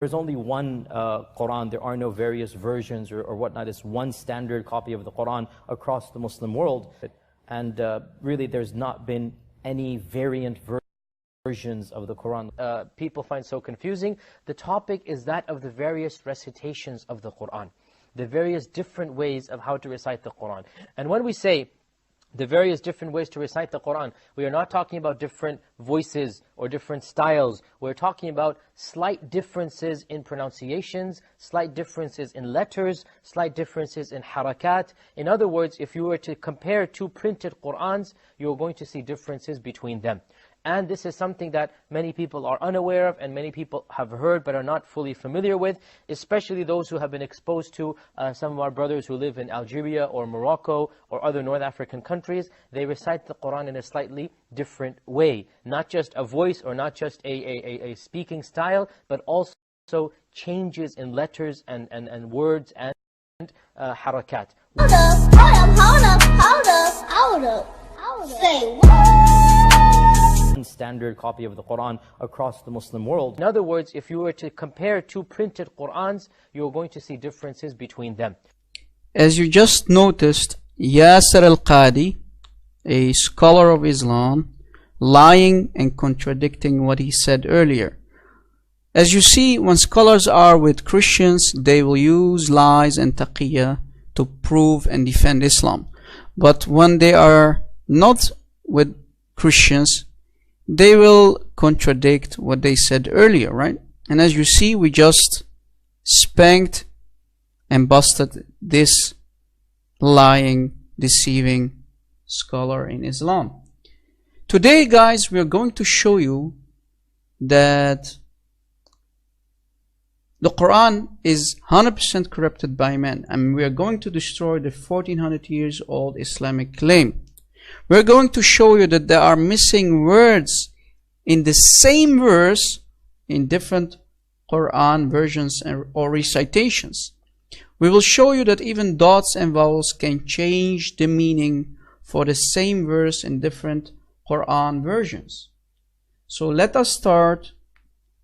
There's only one Quran. There are no various versions or whatnot. It's one standard copy of the Quran across the Muslim world. And really, there's not been any variant versions of the Quran. People find so confusing. The topic is that of the various recitations of the Quran, the various different ways of how to recite the Quran. And when we say the various different ways to recite the Quran, we are not talking about different voices or different styles. We're talking about slight differences in pronunciations, slight differences in letters, slight differences in harakat. In other words, if you were to compare two printed Qurans, you're going to see differences between them. And this is something that many people are unaware of and many people have heard but are not fully familiar with, especially those who have been exposed to some of our brothers who live in Algeria or Morocco or other North African countries. They recite the Quran in a slightly different way. Not just a voice or not just a speaking style, but also changes in letters and words and harakat. Hold up. Say what? Standard copy of the Quran across the Muslim world. In other words, if you were to compare two printed Qurans, you're going to see differences between them. As you just noticed, Yasir al-Qadi, a scholar of Islam, lying and contradicting what he said earlier. As you see, when scholars are with Christians, they will use lies and taqiyya to prove and defend Islam. But when they are not with Christians, they will contradict what they said earlier, right? And as you see, we just spanked and busted this lying, deceiving scholar in Islam. Today, guys, we are going to show you that the Quran is 100% corrupted by man, and we are going to destroy the 1400 years old Islamic claim. We're going to show you that there are missing words in the same verse in different Quran versions or recitations. We will show you that even dots and vowels can change the meaning for the same verse in different Quran versions. So let us start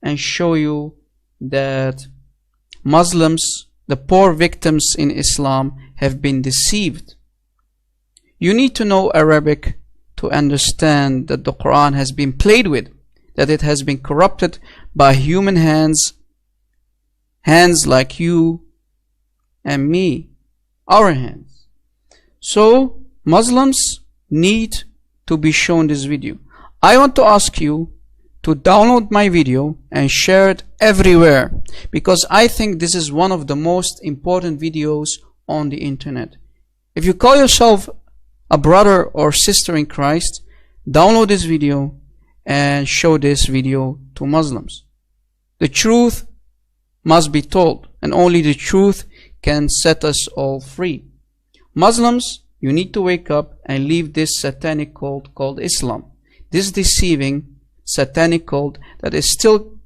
and show you that Muslims, the poor victims in Islam, have been deceived. You need to know Arabic to understand that the Quran has been played with, that it has been corrupted by human hands, hands like you and me, our hands. So Muslims need to be shown this video. I want to ask you to download my video and share it everywhere, because I think this is one of the most important videos on the internet. If you call yourself a brother or sister in Christ, download this video and show this video to Muslims. The truth must be told, and only the truth can set us all free. Muslims, you need to wake up and leave this satanic cult called Islam, this deceiving satanic cult that is still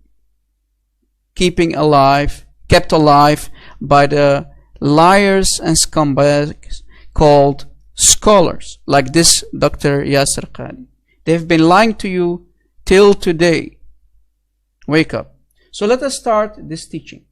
kept alive by the liars and scumbags called scholars, like this Dr. Yasir Qadi. They've been lying to you till today. Wake up. So let us start this teaching.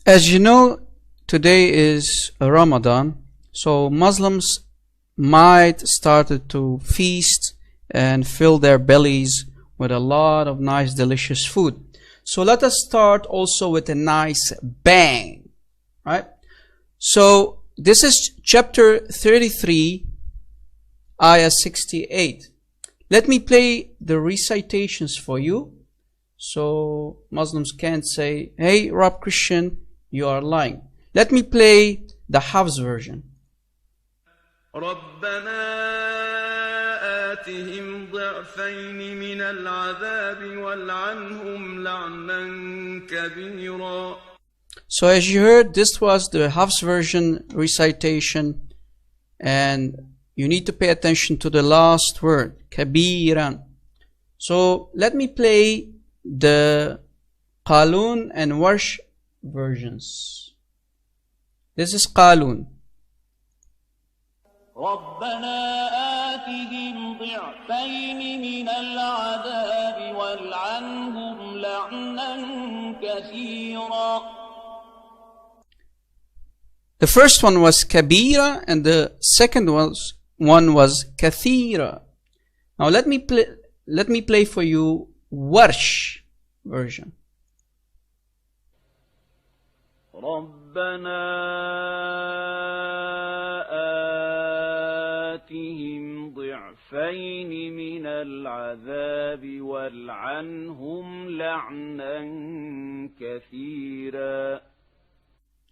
As you know, today is Ramadan, so Muslims might start to feast and fill their bellies with a lot of nice delicious food. So let us start also with a nice bang, right? So this is chapter 33, ayah 68. Let me play the recitations for you, so Muslims can't say, hey, Rob Christian, you are lying. Let me play the Hafs version. آتهم ضعفين من العذاب والعنهم لعنا كبيرا. So as you heard, this was the Hafs version recitation, and you need to pay attention to the last word, kabiran. So let me play the Qalon and Warsh versions. This is Qalon. ربنا آتهم ضعفين من العذاب والعنهم لعنا كثيرا. The first one was kabira and the second one was kathira. Now let me play for you Warsh version. ربنا آتهم ضعفين من العذاب والعنهم لعنا كثيرا.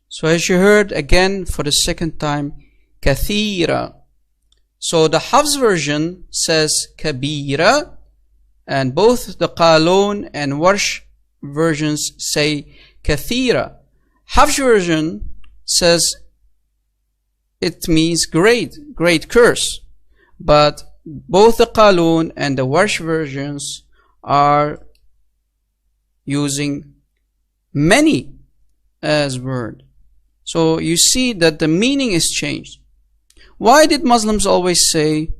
So as you heard again for the second time, kathira. So the Hafs version says kabira, and both the Qalon and Warsh versions say kathira. Hafs version says it means great curse, but both the Qalon and the Warsh versions are using many as word. So you see that the meaning is changed. Why did Muslims always say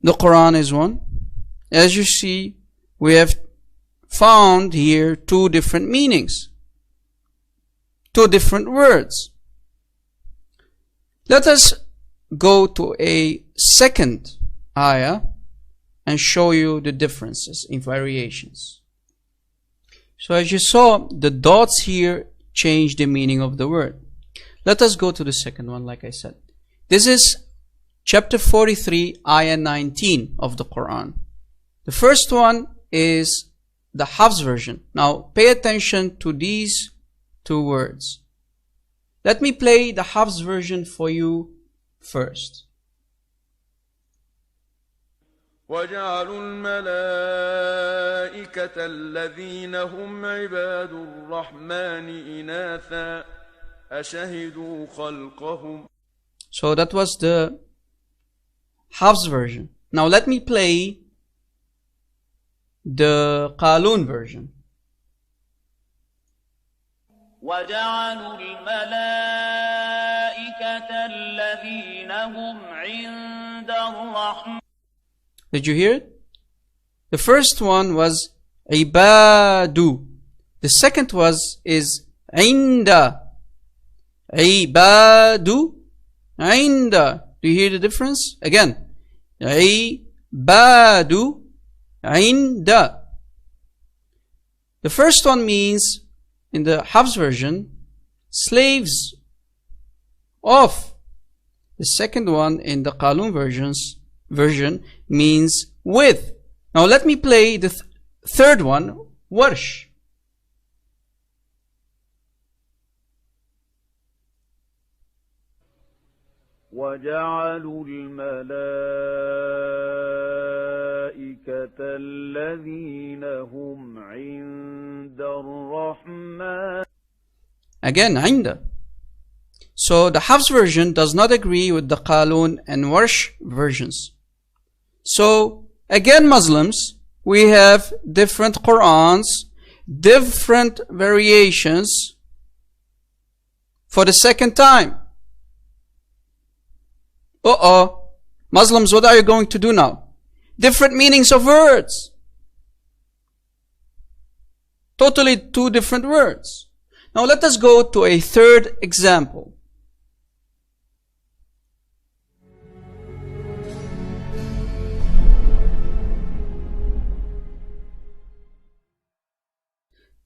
the Quran is one? As you see, we have found here two different meanings, two different words. Let us go to a second ayah and show you the differences in variations. So as you saw, the dots here change the meaning of the word. Let us go to the second one, like I said. This is chapter 43, ayah 19 of the Quran. The first one is the Hafs version. Now pay attention to these two words. Let me play the Hafs version for you first. وجعلوا الملائكة الذين هم عباد الرحمن إناثا أشهدوا خلقهم. So that was the Hafs version. Now let me play the Qalon version. وجعلوا الملائكة الذين هم عند الرحمن. Did you hear it? The first one was ibadu. The second is inda. Ibadu, inda. Do you hear the difference? Again, ibadu, inda. The first one means, in the Hafs version, slaves of. The second one in the Qalon version means with. Now let me play the third one, Warsh. وجعلوا الملائكة الذين هم عند الرحمن. Again, عند. So the Hafs version does not agree with the Qalon and Warsh versions. So again, Muslims, we have different Qurans, different variations for the second time. Muslims, what are you going to do now? Different meanings of words. Totally two different words. Now let us go to a third example.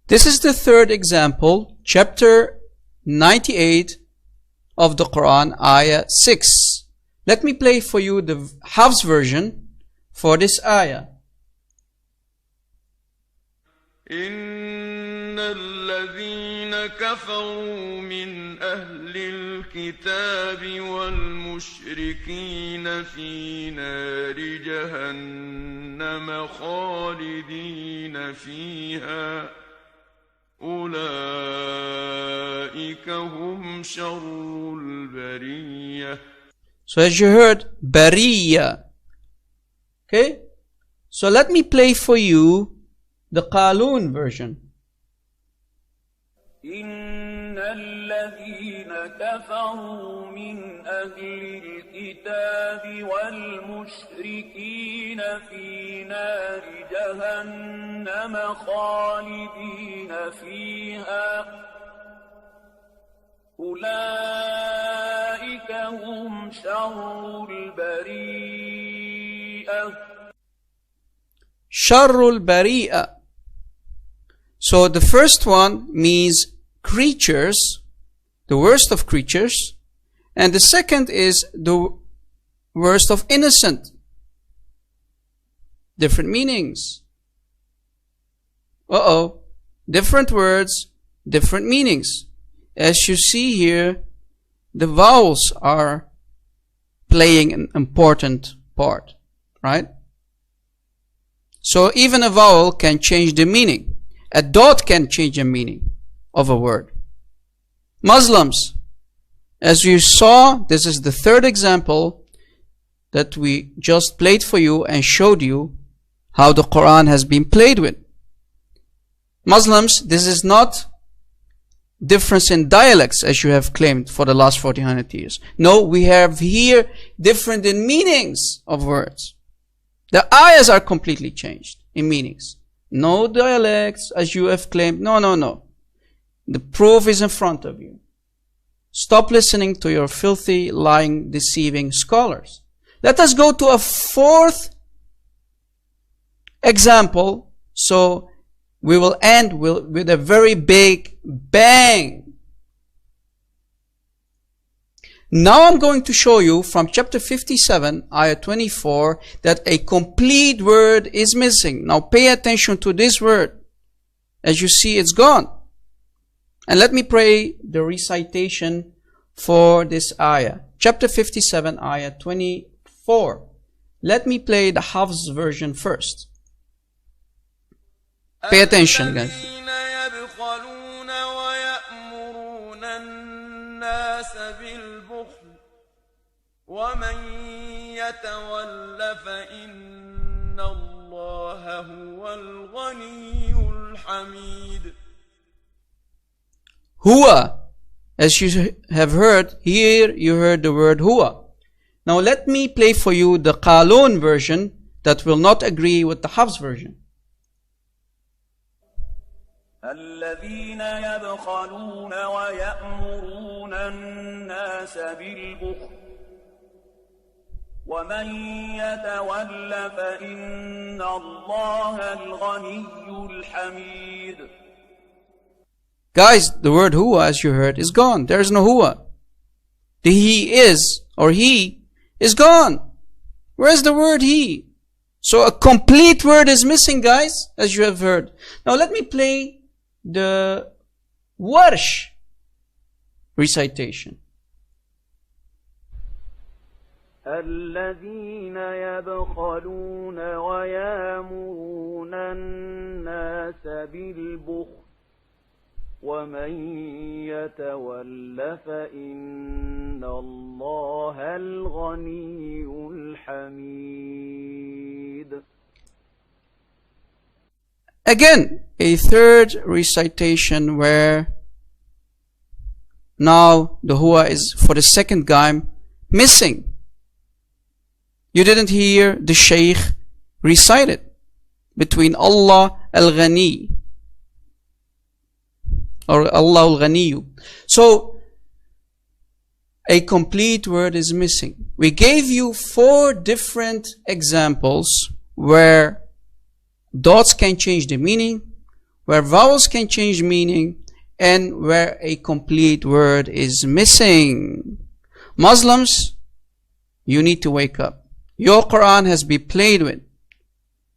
This is the third example, chapter 98 of the Quran, ayah 6. Let me play for you the Hafs version for this ayah. إن الذين كفروا من أهل الكتاب والمشركين في نار جهنم خالدين فيها أولئك هم شر البرية. So as you heard, Bariya. Okay? So let me play for you the Qalon version. إن الذين كفروا من أهل الكتاب والمشركين في نار جهنم خالدين فيها أولئك هم شر البريئة. شر البريئة. So the first one means creatures, the worst of creatures, and the second is the worst of innocent. Different meanings. Different words, different meanings. As you see here, the vowels are playing an important part, right? So even a vowel can change the meaning. A dot can change the meaning of a word. Muslims, as you saw, this is the third example that we just played for you and showed you how the Quran has been played with. Muslims, this is not difference in dialects as you have claimed for the last 1400 years. No, we have here different in meanings of words. The ayahs are completely changed in meanings. No dialects as you have claimed. No. The proof is in front of you. Stop listening to your filthy, lying, deceiving scholars. Let us go to a fourth example. So we will end with a very big bang. Now I'm going to show you from chapter 57, ayah 24, that a complete word is missing. Now pay attention to this word. As you see, it's gone. And let me pray the recitation for this ayah. Chapter 57, ayah 24. Let me play the Hafs version first. Pay attention, guys. ومن يتول فإن الله هو الغني الحميد. Huwa, as you have heard, here you heard the word huwa. Now let me play for you the Qalon version that will not agree with the Hafs version. الذين يبخلون ويأمرون الناس بالبخل ومن يتول فإن الله الغني الحميد. Guys, the word huwa, as you heard, is gone. There is no huwa. The he is, or he, is gone. Where is the word he? So a complete word is missing, guys, as you have heard. Now let me play the Warsh recitation. الذين يبخلون ويأمرون الناس بالبخل ومن يتول فإن الله الغني الحميد. Again, a third recitation where now the huwa is for the second time missing. You didn't hear the Shaykh recite it between Allah al-Ghani or Allah al-Ghaniyu. So a complete word is missing. We gave you 4 different examples where dots can change the meaning, where vowels can change meaning, and where a complete word is missing. Muslims, you need to wake up. Your Quran has been played with.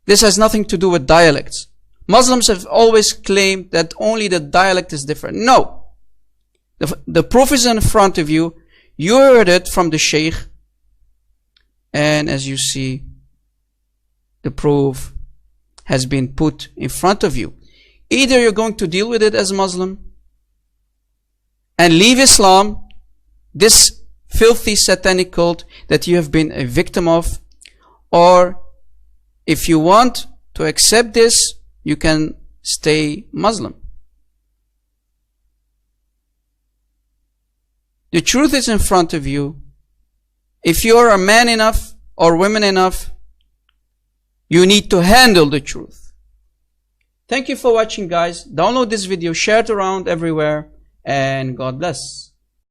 This has nothing to do with dialects. Muslims have always claimed that only the dialect is different. No. The proof is in front of you. You heard it from the Shaykh. And as you see, the proof has been put in front of you. Either you're going to deal with it as Muslim and leave Islam, this filthy satanic cult that you have been a victim of, or if you want to accept this, you can stay Muslim. The truth is in front of you. If you are a man enough or women enough, you need to handle the truth. Thank you for watching, guys. Download this video, share it around everywhere, and God bless.